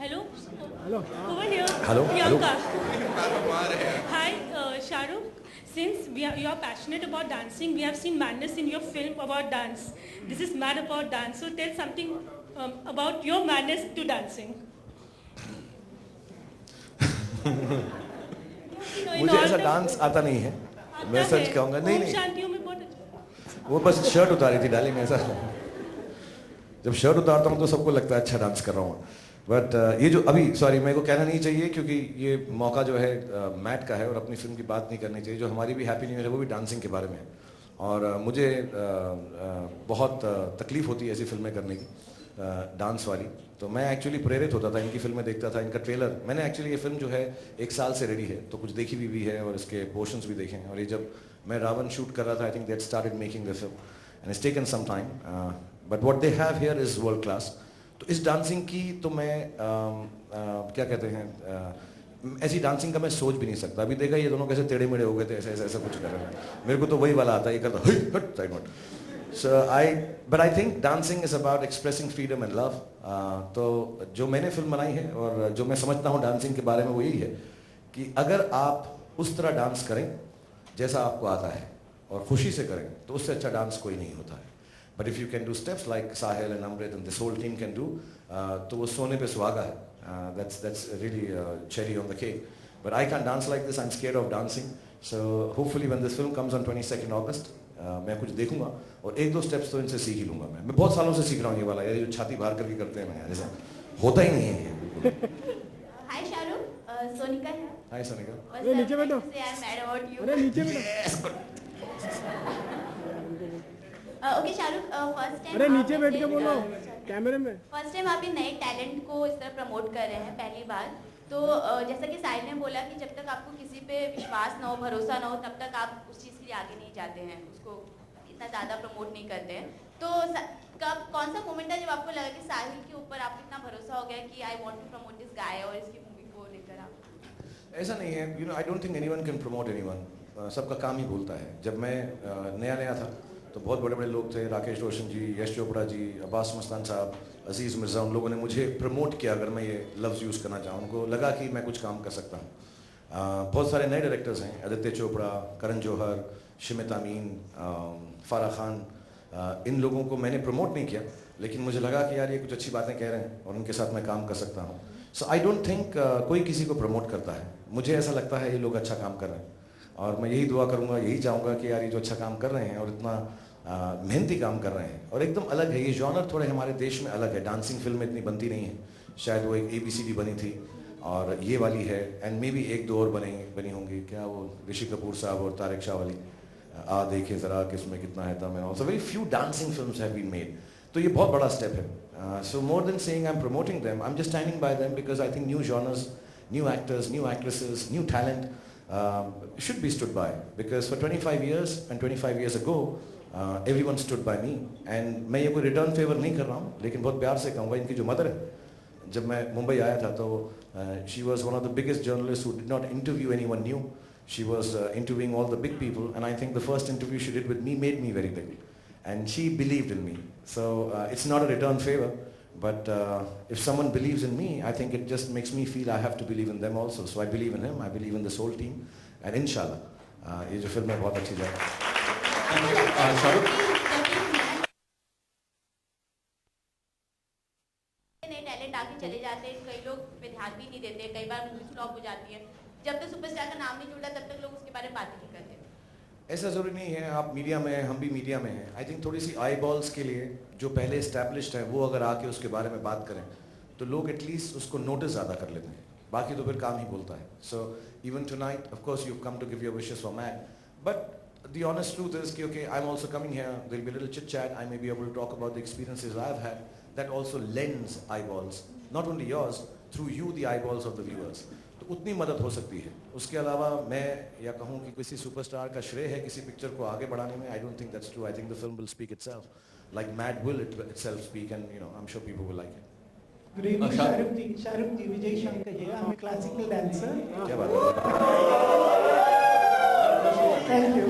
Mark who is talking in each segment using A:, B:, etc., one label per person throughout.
A: Hello?
B: Hello.
A: Over here.
C: Hello?
A: Priyanka. Hi, Shahrukh. Since you are passionate about dancing, we have seen madness in your film about dance. This is Mad About Dance. So tell something about your madness to dancing.
C: मुझे ऐसा dance आता नहीं है, मैं सच कहूँगा। नहीं नहीं,
A: शांतियों में बहुत अच्छा।
C: वो बस शर्ट उतारी थी डार्लिंग, ऐसा। जब शर्ट उतारता हूँ तो सबको लगता है अच्छा डांस कर रहा हूँ, बट ये जो अभी सॉरी मेरे को कहना नहीं चाहिए क्योंकि ये मौका जो है मैट का है और अपनी फिल्म की बात नहीं करनी चाहिए। जो हमारी भी हैप्पी न्यू ईयर है वो भी डांसिंग के बारे में है और मुझे बहुत तकलीफ होती है ऐसी फिल्में करने की, डांस वाली। तो मैं एक्चुअली प्रेरित होता था, इनकी फिल्में देखता था, इनका ट्रेलर मैंने एक्चुअली ये फिल्म जो है 1 साल से रेडी है, तो कुछ देखी भी है और इसके पोर्शंस भी देखे हैं। और ये जब मैं रावण शूट कर रहा था, I think that started making the film and it's taken some time, but what they have here is world class. तो इस डांसिंग की तो मैं क्या कहते हैं, ऐसी डांसिंग का मैं सोच भी नहीं सकता। अभी देखा ये दोनों कैसे टेढ़े मेढ़े हो गए थे, ऐसे ऐसा कुछ कर रहे हैं। मेरे को तो वही वाला आता है, ये करता हट side note. But I think dancing is about expressing freedom and love. तो जो मैंने फिल्म बनाई है और जो मैं समझता हूँ डांसिंग के बारे में वो यही है कि अगर आप उस तरह डांस करें जैसा आपको आता है और खुशी से करें तो उससे अच्छा डांस कोई नहीं होता है। But if you can do steps like Sahil and Amrit and this whole team can do, तो वो सोने पे सुहागा है। That's really cherry on the cake. But I can't dance like this. I'm scared of dancing. So hopefully when this film comes on 22nd August, मैं कुछ देखूंगा और 1-2 स्टेप्स तो इनसे सीख ही लूंगा। मैं बहुत सालों से सीख रहा हूँ ये वाला, ये जो छाती बाहर करके करते हैं मैं, जैसा होता ही नहीं है ये।
D: Hi शाहरुख, सोनिका है।
C: Hi सोनिका।
B: अरे नीचे बैठो। अरे नीचे बैठो।
D: ओके शाहरुख, फर्स्ट टाइम
B: अरे नीचे बैठ के बोलो कैमरे में।
D: फर्स्ट टाइम आप नए टैलेंट को इस तरह प्रमोट कर रहे हैं पहली बार। तो जैसा कि साहिल ने बोला कि जब तक आपको किसी पे विश्वास ना हो, भरोसा ना हो, तब तक आप उस चीज़ के लिए आगे नहीं जाते हैं, उसको इतना ज़्यादा प्रमोट नहीं करते हैं। तो कब कौन सा मोमेंट था जब आपको लगा कि साहिल के ऊपर आपको इतना भरोसा हो गया कि I want to promote this guy और इसकी मूवी को लेकर आप?
C: ऐसा नहीं है, you know I don't think anyone can promote anyone. सबका काम ही बोलता है। जब मैं नया था तो बहुत बड़े बड़े लोग थे, राकेश रोशन जी, यश चोपड़ा जी, अब्बास मस्तान साहब, अजीज़ मिर्ज़ा, उन लोगों ने मुझे प्रमोट किया अगर मैं ये लफ्ज़ यूज़ करना चाहूँ। उनको लगा कि मैं कुछ काम कर सकता हूँ। बहुत सारे नए डायरेक्टर्स हैं, आदित्य चोपड़ा, करण जौहर, शिमित अमीन, फ़ारा खान, इन लोगों को मैंने प्रमोट नहीं किया, लेकिन मुझे लगा कि यार ये कुछ अच्छी बातें कह रहे हैं और उनके साथ मैं काम कर सकता हूँ। सो आई डोंट थिंक कोई किसी को प्रमोट करता है। मुझे ऐसा लगता है ये लोग अच्छा काम कर रहे हैं और मैं यही दुआ करूँगा, यही चाहूँगा कि यार ये जो अच्छा काम कर रहे हैं और इतना मेहनती काम कर रहे हैं और एकदम अलग है ये जॉनर, थोड़े हमारे देश में अलग है। डांसिंग फिल्म इतनी बनती नहीं है, शायद वो एक ABCD बनी थी और ये वाली है एंड मे बी 1-2 और बनी होंगी। क्या वो ऋषि कपूर साहब और तारिक शाह वाली, आ देखे ज़रा किसमें कितना है दम, also very few dancing films have been made. तो ये बहुत बड़ा स्टेप है। So more than saying I am promoting them, I am just standing by them because I think new genres, new actors, new actresses, new talent should be stood by because for 25 years and 25 years ago everyone stood by me and मैं ये कोई return favour नहीं कर रहा हूँ, लेकिन बहुत प्यार से कहूँगा इनकी जो मदर है, जब मैं मुंबई आया था तो she was one of the biggest journalists who did not interview anyone new. She was interviewing all the big people and I think the first interview she did with me made me very big and she believed in me. So it's not a return favor, but if someone believes in me, I think it just makes me feel I have to believe in them also. So I believe in him, I believe in this whole team and inshallah ये जो film है बहुत अच्छी जाएगी।
D: नए talent आके चले जाते हैं, कई लोग पे ध्यान भी नहीं देते, कई बार मूवी फ्लॉप हो जाती है। जब तक सुपरस्टार का नाम नहीं जुड़ा तब तक लोग उसके बारे में बात नहीं करते।
C: ऐसा ज़रूरी नहीं है, आप मीडिया में हैं, हम भी मीडिया में हैं। आई थिंक थोड़ी सी आई बॉल्स के लिए जो पहले इस्टेब्लिश्ड है वो अगर आके उसके बारे में बात करें तो लोग एटलीस्ट उसको नोटिस ज़्यादा कर लेते हैं, बाकी तो फिर काम ही बोलता है। So even tonight of course you come to give your wishes for Matt, but the honest truth is कि okay, I'm also coming here, there will be a little chit chat, I may be able to talk about the experiences I've had that also lends eyeballs, not only yours, through you the eyeballs of the viewers. तो उतनी मदद हो सकती है। उसके अलावा मैं या कहूँ कि किसी सुपरस्टार का श्रेय है किसी पिक्चर को आगे बढ़ाने में, I don't think that's true. I think the film will speak itself, like Mad will itself speak, and you know I'm sure people will like it.
E: Good evening, Shahrukh ji, Vijay Shankar here. I'm a classical dancer.
C: क्या बात है?
E: Thank you.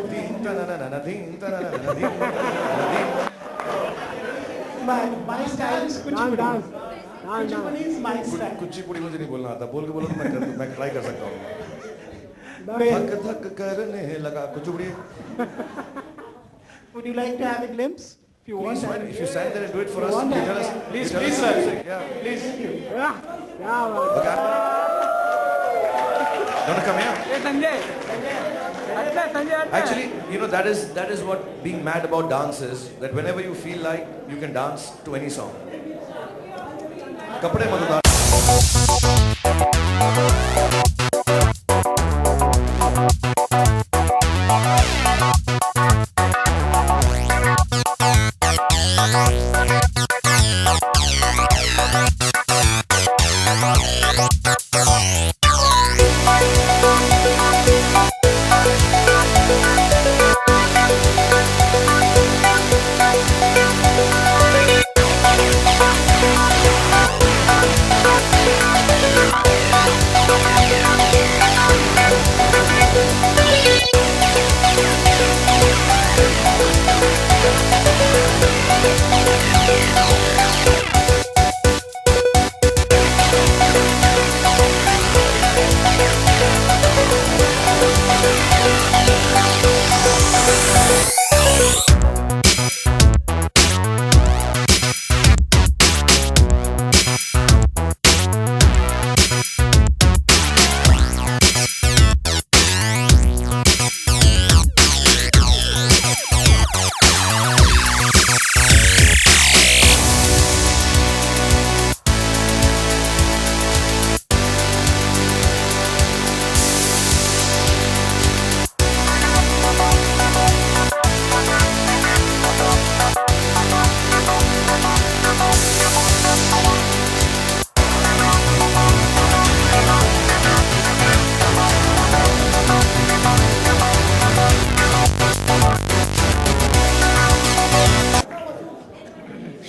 E: My style is कुछ
B: dance dance
E: Kuchipudi is my style.
C: Kuchipudi मुझे नहीं बोलना आता, बोल के बोलो तो मैं ट्राई कर सकता हूँ। धक धक करने लगा Kuchipudi.
E: Would you like to have a glimpse? If you want.
C: If you stand there and do it for us,
E: want
C: tell us.
F: Please,
C: tell
F: please,
C: us
F: sir.
C: music, yeah.
F: Please.
C: Okay. You want to come here? Actually, you know, that is what being mad about dance is, that whenever you feel like, you can dance to any song. कपड़े मत उतार।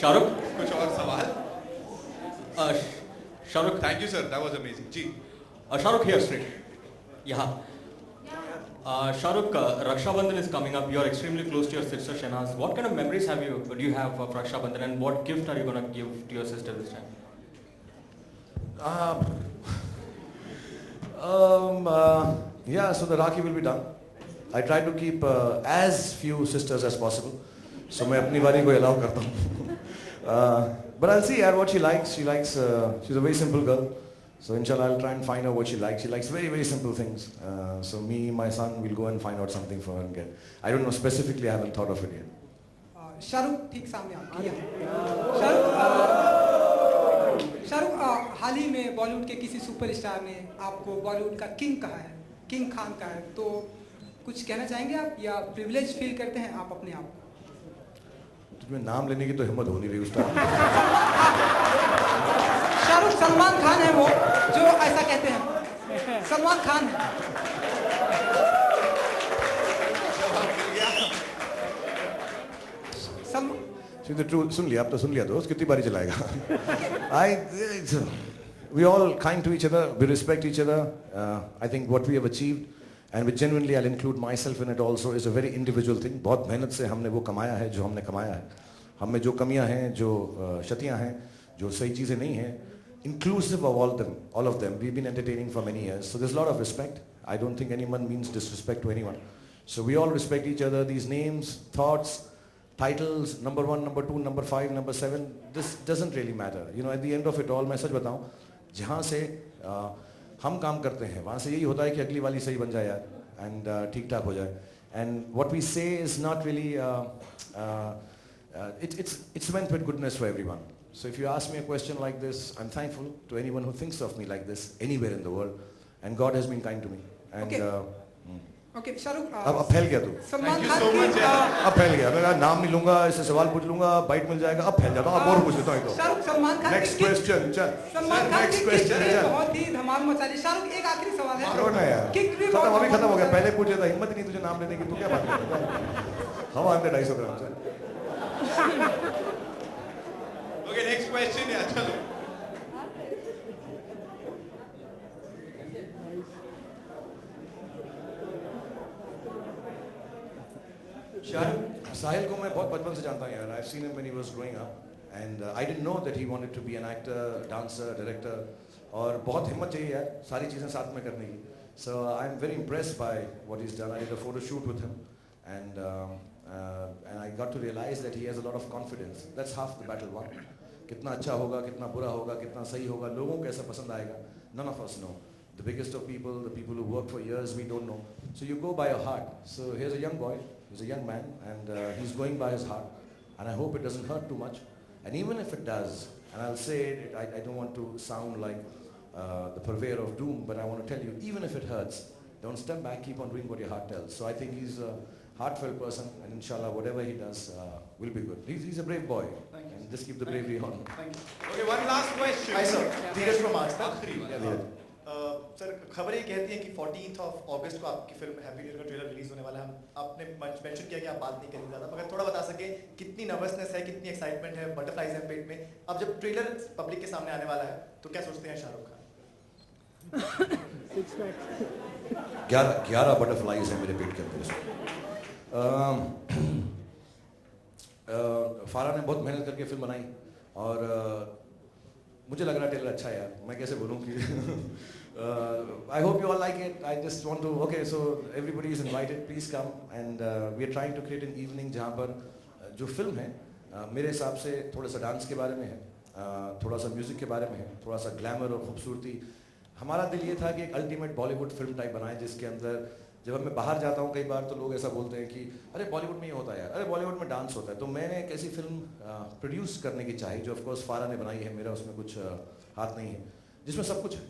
F: शाहरुख,
G: कुछ और सवाल?
F: Shahrukh,
G: thank you sir, that was amazing जी।
F: Shahrukh here straight. यहाँ. Shahrukh, Raksha Bandhan is coming up. You are extremely close to your sister Shehnaz. What kind of memories do you have of Raksha Bandhan, and what gift are you going to give to your sister this time?
C: Yeah, so the Rakhi will be done. I try to keep as few sisters as possible. So मैं अपनी बारी को allow करता हूँ. But I'll see what she likes. She's a very simple girl. So inshallah I'll try and find out what she likes. She likes very, very simple things. So me, my son, will go and find out something for her and get. I don't know specifically, I haven't thought of it yet.
H: Shahrukh ठीक सामने आपके शाहरुख हाल ही में बॉलीवुड के किसी superstar ने आपको बॉलीवुड का king कहा है, किंग खान कहा है, तो कुछ कहना चाहेंगे आप या प्रिविलेज फील करते हैं आप अपने आप को?
C: तुम्हें नाम लेने की तो हिम्मत हो नहीं रही उस टाइम।
H: शाहरुख सलमान खान है वो जो ऐसा कहते हैं, सलमान खान है।
C: सुन लिया, अब तो सुन लिया दोस्त, कितनी बारी चलाएगा? We all kind to each other, we respect each other. I think what we have achieved, and which genuinely I'll include myself in it also, is a very individual thing. बहुत मेहनत से हमने वो कमाया है जो हमने कमाया है. हम में जो कमियां हैं, जो क्षतियां हैं, जो सही चीजें नहीं हैं, inclusive of all of them, we've been entertaining for many years. So there's a lot of respect. I don't think anyone means disrespect to anyone. So we all respect each other. These names, thoughts, titles, number 1, number 2, number 5, number 7, this doesn't really matter. You know, at the end of it all, मैं सच बताऊं, जहाँ से हम काम करते हैं, वहाँ से यही होता है कि अगली वाली सही बन जाए यार, and ठीक ठाक हो जाए. And what we say is not really, it's meant with goodness for everyone. So if you ask me a question like this, I'm thankful to anyone who thinks of me like this, anywhere in the world. And God has been kind to me. And
H: okay Shahrukh,
C: अब फैल गया तू.
H: सलमान खान की
C: अब फैल गया. मैं नाम नहीं लूंगा, इससे सवाल पूछ लूंगा, बाइट मिल जाएगा. अब फैल जाता हूँ. अब और पूछ लेता हूँ.
H: शाहरुख सलमान खान
C: नेक्स्ट क्वेश्चन चल.
H: सलमान खान
C: नेक्स्ट
H: की
C: क्वेश्चन चल.
H: बहुत ही धमाल मचा दी. शाहरुख एक आखिरी सवाल है.
C: मारो ना यार. खत्म, अभी खत्म हो गया. पहले पूछे था, हिम्मत नहीं तुझे नाम लेने की. तू क्या बात कर रहा है? हवा अंदर 250 ग्राम चल.
G: ओके नेक्स्ट क्वेश्चन यार, चलो.
C: साहिल को मैं बहुत बचपन से जानता हूँ यार. I've seen him when he was growing up, and I didn't know that he wanted to be an actor, dancer, director. और बहुत हिम्मत चाहिए यार सारी चीज़ें साथ में करने की. So I'm very impressed by what he's done. I did a photo shoot with him, and I got to realize that he has a lot of confidence. That's half the battle won. कितना अच्छा होगा, कितना बुरा होगा, कितना सही होगा, लोगों को कैसा पसंद आएगा, none of us know. The biggest of people, the people who work for years, we don't know. So you go by your heart. So here's a young boy, he's a young man, and he's going by his heart. And I hope it doesn't hurt too much. And even if it does, and I'll say it, I don't want to sound like the purveyor of doom, but I want to tell you, even if it hurts, don't step back, keep on doing what your heart tells. So I think he's a heartfelt person, and inshallah, whatever he does will be good. He's a brave boy, and just keep the bravery on.
H: Thank you.
G: Okay, one last question.
I: Hi sir, Dheeraj from आज तक.
G: आखिरी बात.
C: Yeah, yeah.
I: Sir खबर ये कहती है कि 14th of August को आपकी फिल्म हैप्पी न्यू ईयर का ट्रेलर रिलीज होने वाला है. आपने मेंशन किया कि आप बात नहीं करेंगे ज़्यादा, मगर थोड़ा बता सके कितनी नर्वसनेस है, कितनी एक्साइटमेंट है, बटरफ्लाइज हैं पेट में. अब जब ट्रेलर पब्लिक के सामने आने वाला है तो क्या सोचते हैं शाहरुख खान?
C: 11 बटरफ्लाइज हैं मेरे पेट के अंदर. फारा ने बहुत मेहनत करके फिल्म बनाई और मुझे लग रहा है ट्रेलर अच्छा है यार. मैं कैसे बोलूँ कि I hope you all like it. I just want to, okay, so everybody is invited. Please come, and we are trying to create an evening जहाँ पर जो फिल्म है मेरे हिसाब से थोड़ा सा डांस के बारे में है, थोड़ा सा म्यूजिक के बारे में है, थोड़ा सा ग्लैमर और खूबसूरती. हमारा दिल ये था कि एक अल्टीमेट बॉलीवुड फिल्म टाइप बनाए जिसके अंदर जब मैं बाहर जाता हूँ कई बार तो लोग ऐसा बोलते हैं कि अरे बॉलीवुड में ये होता है यार, अरे बॉलीवुड में डांस होता है. तो मैंने एक ऐसी फिल्म प्रोड्यूस करने की चाही जो ऑफकोर्स फारा ने बनाई है, मेरा उसमें कुछ हाथ नहीं है, जिसमें सब कुछ है.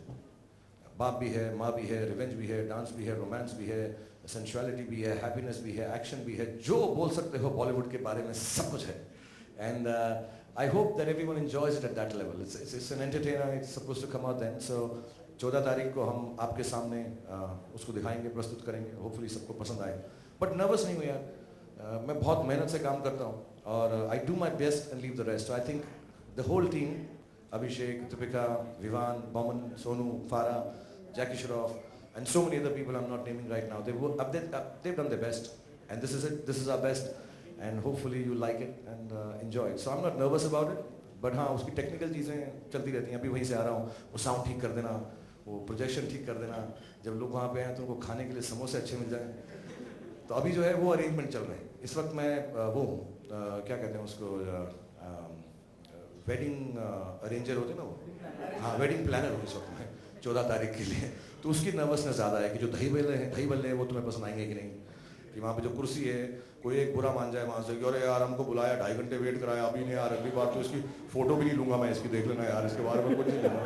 C: बाप भी है, माँ भी है, रिवेंज भी है, डांस भी है, रोमांस भी है, सेंसुअलिटी भी है, हैप्पीनेस भी है, एक्शन भी है, जो बोल सकते हो बॉलीवुड के बारे में सब कुछ है. And I hope that everyone enjoys it at that level. It's an entertainer, it's supposed to come out then. So 14 तारीख को हम आपके सामने उसको दिखाएंगे, प्रस्तुत करेंगे. होपफुली सबको पसंद आए. बट नर्वस नहीं हूँ यार, मैं बहुत मेहनत से काम करता हूँ और I do my best and leave the rest. I think the whole team, Abhishek, Deepika, Vivaan, Boman, Sonu, फारा, Jackie Shroff, and so many other people I'm not naming right now. They've done their best, and this is it. This is our best, and hopefully you like it and enjoy it. So I'm not nervous about it, but हाँ उसकी technical चीज़ें चलती रहती हैं. अभी वहीं से आ रहा हूँ, वो साउंड ठीक कर देना, वो प्रोजेक्शन ठीक कर देना. जब लोग वहाँ पे आए तो उनको खाने के लिए समोसे अच्छे मिल जाएं. तो अभी जो है वो अरेंजमेंट चल रहे हैं. इस वक्त मैं वो हूँ क्या कहते हैं उसको, वेडिंग अरेंजर होते हैं ना वो, हाँ वेडिंग प्लानर हूँ इस वक्त मैं 14 तारीख के लिए. तो उसकी नर्वसनेस ज़्यादा है कि जो दही बल्ले हैं वो तुम्हें पसंद आएंगे कि नहीं, कि वहाँ पे जो कुर्सी है कोई एक बुरा मान जाए वहाँ से कि अरे यार हमको बुलाया 2.5 घंटे वेट कराया अभी नहीं यार, अगली बार तो इसकी फ़ोटो भी नहीं लूँगा मैं, इसकी देख लेना यार, इसके बारे में कुछ नहीं लूँगा.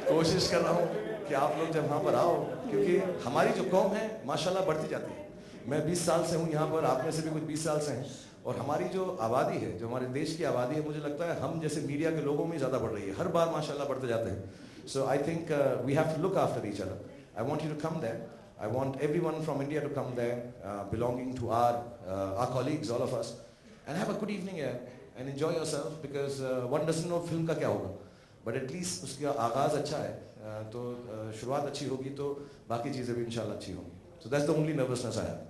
C: तो कोशिश कर रहा हूँ कि आप लोग जब वहाँ पर आओ, क्योंकि हमारी जो कौम है माशाल्लाह बढ़ती जाती है. मैं 20 साल से हूँ यहाँ पर, आप में से भी कुछ 20 साल से हैं, और हमारी जो आबादी है, जो हमारे देश की आबादी है, मुझे लगता है हम जैसे मीडिया के लोगों में ज़्यादा बढ़ रही है. हर बार माशाल्लाह बढ़ते जाते हैं. So I think we have to look after each other. I want you to come there. I want everyone from India to come there, belonging to our colleagues, all of us, and have a good evening here and enjoy yourself, because one doesn't know film का क्या होगा, but at least उसका आगाज़ अच्छा है, तो शुरुआत अच्छी होगी तो बाकी चीज़ें भी इंशाल्लाह अच्छी होंगी. So that's the only nervousness I have.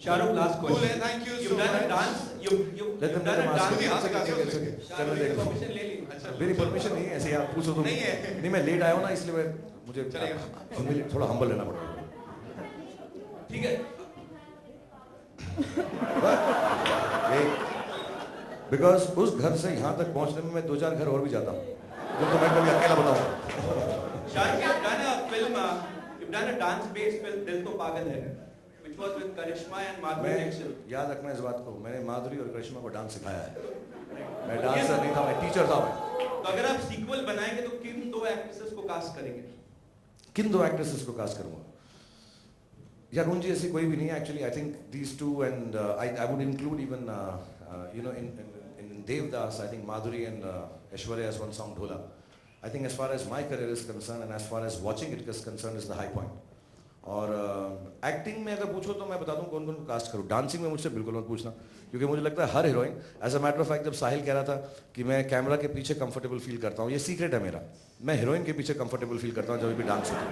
F: Shahrukh, last
G: Cool,
F: question.
G: thank you so
F: You've done a
G: much.
F: dance. You've
C: Let them
F: done a
C: ask.
F: dance.
C: It's okay. करने देगा.
F: Permission ले ली.
C: मेरी परमिशन नहीं है, ऐसे आप पूछो तो
G: नहीं है.
C: नहीं, मैं लेट आया हूँ ना, इसलिए मैं मुझे थोड़ा हम्बल रहना पड़ेगा.
F: ठीक है.
C: बिकॉज उस घर से यहाँ तक पहुँचने में मैं 2-4 घर और भी जाता हूँ, तो मैं कभी अकेला बताऊँ.
F: Shahrukh, you've done a film. You've done a dance-based film, दिल तो पागल है, which was with Karishma and Madhuri
C: मैं
F: Dixit.
C: याद रखना इस बात को, मैंने माधुरी और करिश्मा को डांस सिखाया है. मैं डांसर नहीं था, मैं टीचर था. मैं
F: तो अगर आप सीक्वल बनाएंगे तो किन 2 एक्ट्रेसेस को कास्ट करेंगे?
C: किन 2 एक्ट्रेसेस को कास्ट करूँगा? या रुंजी ऐसी कोई भी नहीं है. Actually I think these 2 and I would include even you know in Devdas. I think Madhuri and Aishwarya has one song Dhola. I think as far as my career is concerned and as far as watching it is concerned is the high point. और acting में अगर पूछो तो मैं बता दूं कौन कौन को कास्ट करूं. डांसिंग में मुझसे बिल्कुल मत पूछना, क्योंकि मुझे लगता है हर heroine, as a matter of fact जब साहिल कह रहा था कि मैं कैमरा के पीछे कंफर्टेबल फील करता हूं, ये सीक्रेट है मेरा. मैं हीरोइन के पीछे कंफर्टेबल फील करता हूं जब भी डांस होता है.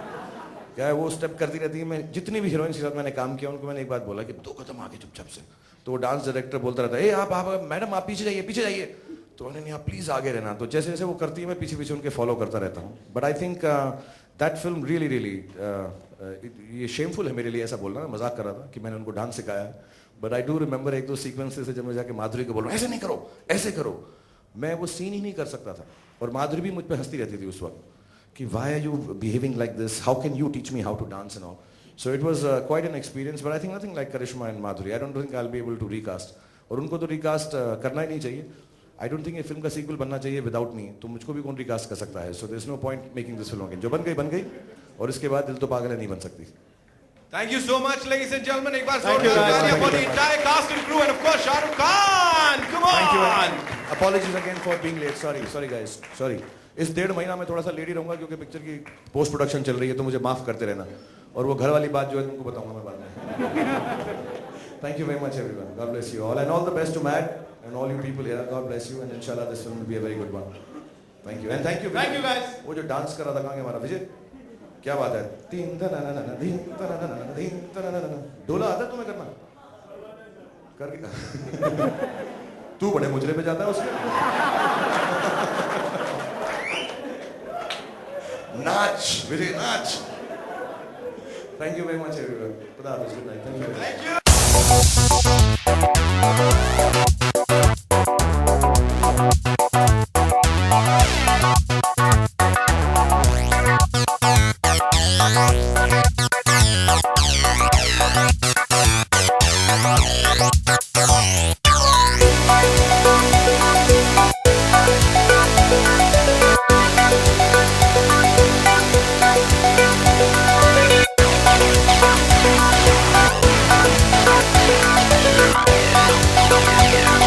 C: क्या है वो स्टेप करती रहती है। मैं जितनी भी हीरोइन के साथ मैंने काम किया उनको मैंने एक बात बोला कि 2 कदम आगे चुपचाप से। तो वो डांस डायरेक्टर बोलता रहता है ए आप मैडम आप पीछे जाइए पीछे जाइए। तो मैंने नहीं आप प्लीज आगे रहना। तो जैसे जैसे वो करती है मैं पीछे पीछे उनके फॉलो करता रहता हूँ। But I think that film really ये शेमफुल है मेरे लिए ऐसा बोलना। मैं मजाक कर रहा था कि मैंने उनको डांस सिखाया है। But I do remember 1-2 sequences से जब मैं जाके माधुरी को बोल रहा हूँ ऐसे नहीं करो ऐसे करो। मैं वो सीन ही नहीं कर सकता था और माधुरी भी मुझ पर हंसती रहती थी उस वक्त कि why are you behaving like this, how can you teach me how to dance and all. So it was quite an experience. But I think nothing like Karisma and Madhuri. I don't think I will be able to recast. और उनको तो recast करना ही नहीं चाहिए। I don't think ये film का sequel बनना चाहिए विदाउट मी। तो मुझको भी कौन रिकास्ट कर सकता है। So there is no point making this film again. जो बन गई और इसके बाद दिल तो पागल है नहीं बन सकती।
G: Thank you so much, ladies and gentlemen. एक बार जोरदार तालियां for the entire cast and crew and of course Shah Rukh Khan. Come on.
C: Apologies again for being late. Sorry guys. Sorry. इस 1.5 महीना में थोड़ा सा लेट ही रहूंगा क्योंकि पिक्चर की पोस्ट प्रोडक्शन चल रही है तो मुझे माफ करते रहना। और वो घर वाली बात जो है तुमको बताऊंगा मैं बाद में। Thank you very much everyone. God bless you all and all the best to Matt and all you people here. God bless you and inshallah this film will be a very good one. Thank you and thank you.
G: Thank you guys.
C: वो जो dance कर रहा था कहाँ गया हमारा विजय? क्या बात है? तीन तनाना तीन तनाना तीन तनाना। डोला आता है तुम्हें करना? करके तू बड़े मुजरे पे जाता है उसके। नाच विजय नाच। Thank you very much everyone. खुदा हाफिज़. Good night. Thank you.
G: Thank you.
J: Yeah.